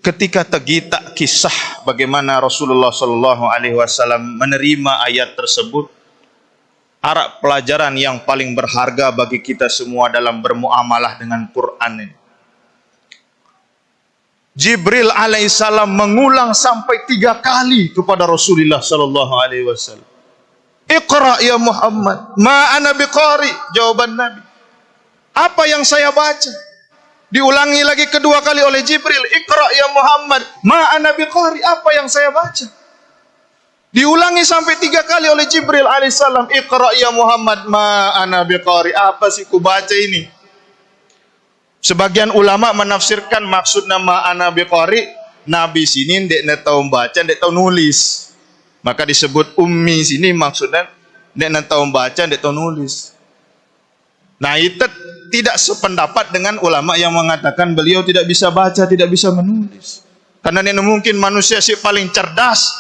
ketika tergita kisah bagaimana Rasulullah Shallallahu Alaihi Wasallam menerima ayat tersebut, arak pelajaran yang paling berharga bagi kita semua dalam bermuamalah dengan Quran ini. Jibril alaihissalam mengulang sampai 3 kali kepada Rasulullah Shallallahu Alaihi Wasallam. Iqra ya Muhammad, ma ana biqari. Jawaban Nabi, apa yang saya baca? Diulangi lagi kedua kali oleh Jibril, Iqra ya Muhammad, ma ana biqari. Apa yang saya baca? Diulangi sampai 3 kali oleh Jibril alaihissalam, Iqra ya Muhammad, ma ana biqari. Apa sih ku baca ini? Sebagian ulama menafsirkan maksud nama ana biqari, Nabi sini ndek tahu baca, ndek tahu nulis. Maka disebut ummi sini maksudnya ndek tahu baca, ndek tahu nulis. Nah, itu tidak sependapat dengan ulama yang mengatakan beliau tidak bisa baca, tidak bisa menulis. Karena ini mungkin manusia si paling cerdas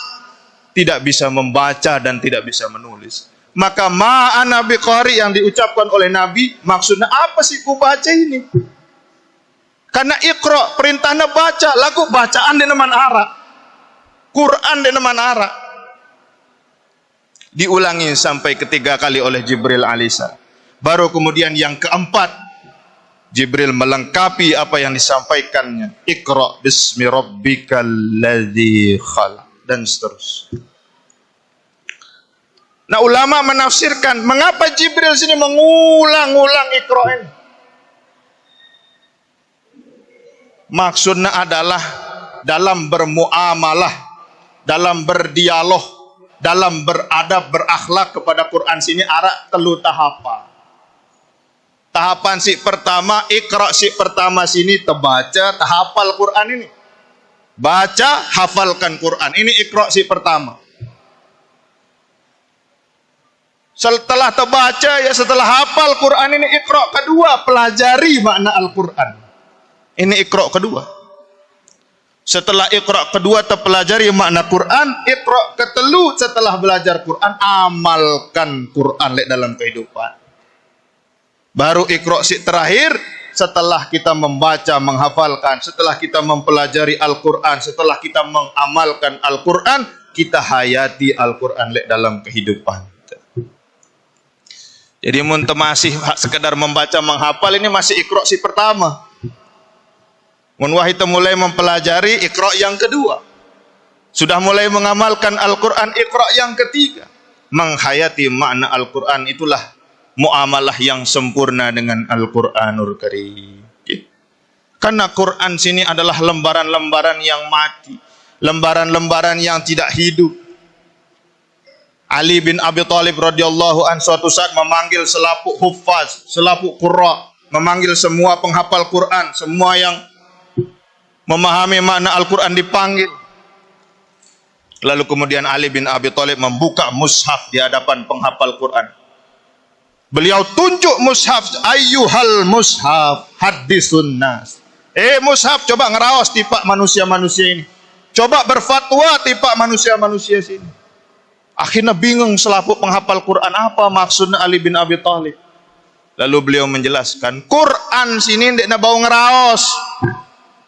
tidak bisa membaca dan tidak bisa menulis. Maka ma ana biqari yang diucapkan oleh Nabi maksudnya apa sih ku baca ini? Karena Iqra perintahnya baca, lagu bacaan di neman ara, Quran di neman ara. Diulangi sampai 3 kali oleh Jibril alaihissalam. Baru kemudian yang keempat, Jibril melengkapi apa yang disampaikannya. Iqra bismi rabbikal ladzi khalaq, dan seterusnya. Nah, ulama menafsirkan mengapa Jibril sini mengulang-ulang Iqra ini. Maksudnya adalah dalam bermuamalah, dalam berdialog, dalam beradab, berakhlak kepada Quran sini arak telu tahapan. Tahapan si pertama, Iqra si pertama sini terbaca, tahapal Quran ini. Baca, hafalkan Quran. Ini Iqra si pertama. Setelah terbaca ya, setelah hafal Quran ini Iqra kedua, pelajari makna Al-Quran. Ini Iqra kedua. Setelah Iqra kedua terpelajari makna Quran, Iqra ketelu setelah belajar Quran, amalkan Quran dalam kehidupan. Baru Iqra si terakhir setelah kita membaca, menghafalkan, setelah kita mempelajari Al-Quran, setelah kita mengamalkan Al-Quran, kita hayati Al-Quran dalam kehidupan. Jadi mun masih sekedar membaca, menghafal, ini masih Iqra si pertama. Mun wahita mulai mempelajari, Iqra yang kedua. Sudah mulai mengamalkan Al-Quran, Iqra yang ketiga. Menghayati makna Al-Quran, itulah muamalah yang sempurna dengan Al-Quranul Karim. Karena Quran sini adalah lembaran-lembaran yang mati, lembaran-lembaran yang tidak hidup. Ali bin Abi Thalib radhiyallahu anhu suatu saat memanggil selaput huffaz, selaput qurra, memanggil semua penghafal Quran, semua yang memahami makna Al-Quran dipanggil. Lalu kemudian Ali bin Abi Thalib membuka mushaf di hadapan penghafal Quran. Beliau tunjuk mushaf, ayyuhal mushaf hadisun nas. Mushaf, coba ngeraos tipak manusia-manusia ini. Coba berfatwa tipak manusia-manusia sini. Akhirnya bingung selaput penghafal Quran, apa maksudnya Ali bin Abi Thalib. Lalu beliau menjelaskan, Quran sini ndak bau ngeraos.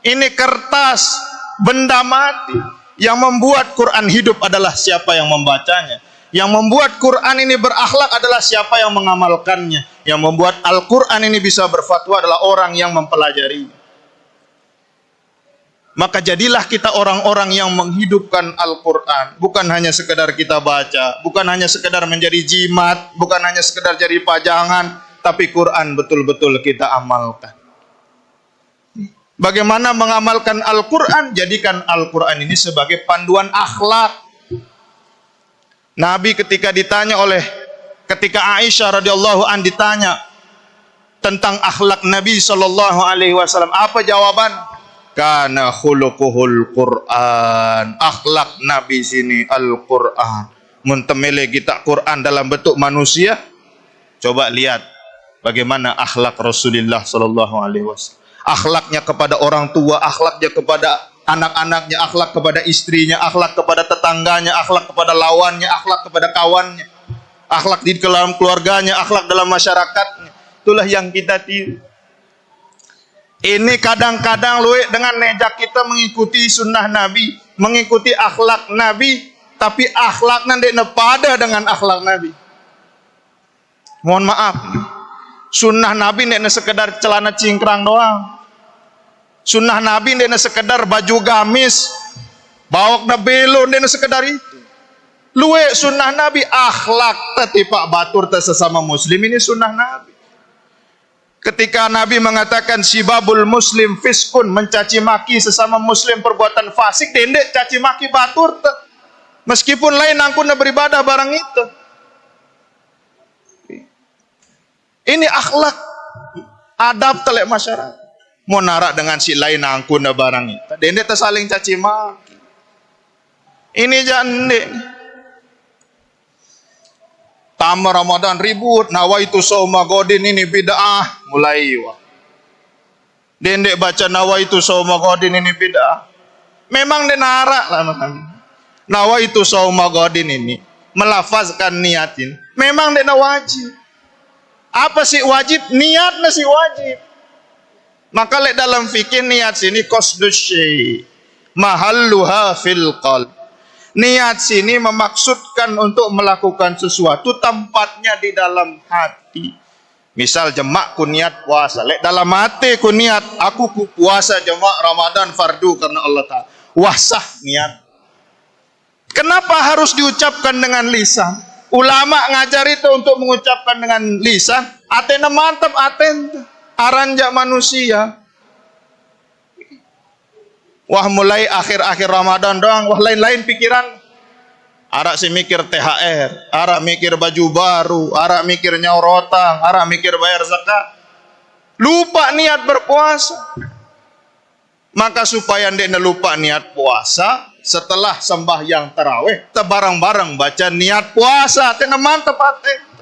Ini kertas, benda mati. Yang membuat Quran hidup adalah siapa yang membacanya. Yang membuat Quran ini berakhlak adalah siapa yang mengamalkannya. Yang membuat Al-Quran ini bisa berfatwa adalah orang yang mempelajarinya. Maka jadilah kita orang-orang yang menghidupkan Al-Quran. Bukan hanya sekedar kita baca, bukan hanya sekedar menjadi jimat, bukan hanya sekedar jadi pajangan, tapi Quran betul-betul kita amalkan. Bagaimana mengamalkan Al-Quran? Jadikan Al-Quran ini sebagai panduan akhlak. Nabi ketika Aisyah radhiyallahu an ditanya tentang akhlak Nabi sallallahu alaihi wasallam, apa jawaban? Kana khuluquhul Quran. Akhlak Nabi sini Al-Quran. Mun temele kita Quran dalam bentuk manusia, coba lihat bagaimana akhlak Rasulullah sallallahu alaihi wasallam. Akhlaknya kepada orang tua, akhlaknya kepada anak-anaknya, akhlak kepada istrinya, akhlak kepada tetangganya, akhlak kepada lawannya, akhlak kepada kawannya, akhlak di dalam keluarganya, akhlak dalam masyarakatnya. Itulah yang kita tiru. Ini kadang-kadang luwe dengan nejak kita mengikuti sunnah Nabi, mengikuti akhlak Nabi, tapi akhlaknya tidak pada dengan akhlak Nabi. Mohon maaf, sunnah Nabi tidak sekedar celana cingkrang doang. Sunnah Nabi tidak sekedar baju gamis, bawak na belon, tidak sekedar itu. Luwe sunnah Nabi akhlak tadi pak batur sesama muslim, ini sunnah Nabi. Ketika Nabi mengatakan sibabul muslim fiskun, mencaci maki sesama muslim perbuatan fasik, dendek caci maki batur meskipun lain angkun beribadah barang itu. Ini akhlak adab telek masyarakat. Mau narak dengan si lain angkun barang itu, dendek saling caci maki. Ini jande tamu Ramadan ribut, nawaitu sauma godin, ini bid'ah, mulai wah. Dendek baca nawaitu sauma godin, ini bid'ah. Memang denara lah makanya. Nawaitu sauma godin ini melafazkan niatin. Memang dena wajib. Apa sih wajib? Niatnya sih wajib. Maka lek dalam fikih niat sini qasdus syai, mahalluha fil qalb. Niat sini memaksudkan untuk melakukan sesuatu, tempatnya di dalam hati. Misal jemak ku niat puasa, lek dalam hati ku niat aku ku puasa jemak Ramadan fardu karena Allah Ta'ala. Wah sah niat. Kenapa harus diucapkan dengan lisan? Ulama ngajar itu untuk mengucapkan dengan lisan. Atena mantap, aten aranjak manusia. Wah mulai akhir-akhir Ramadan doang, wah lain-lain pikiran. Arak si mikir THR, arak mikir baju baru, arak mikir nyaurotang, arak mikir bayar zakat. Lupa niat berpuasa. Maka supaya ndek lupa niat puasa, setelah sembahyang tarawih, kita bareng-bareng baca niat puasa. Tena mantap hati.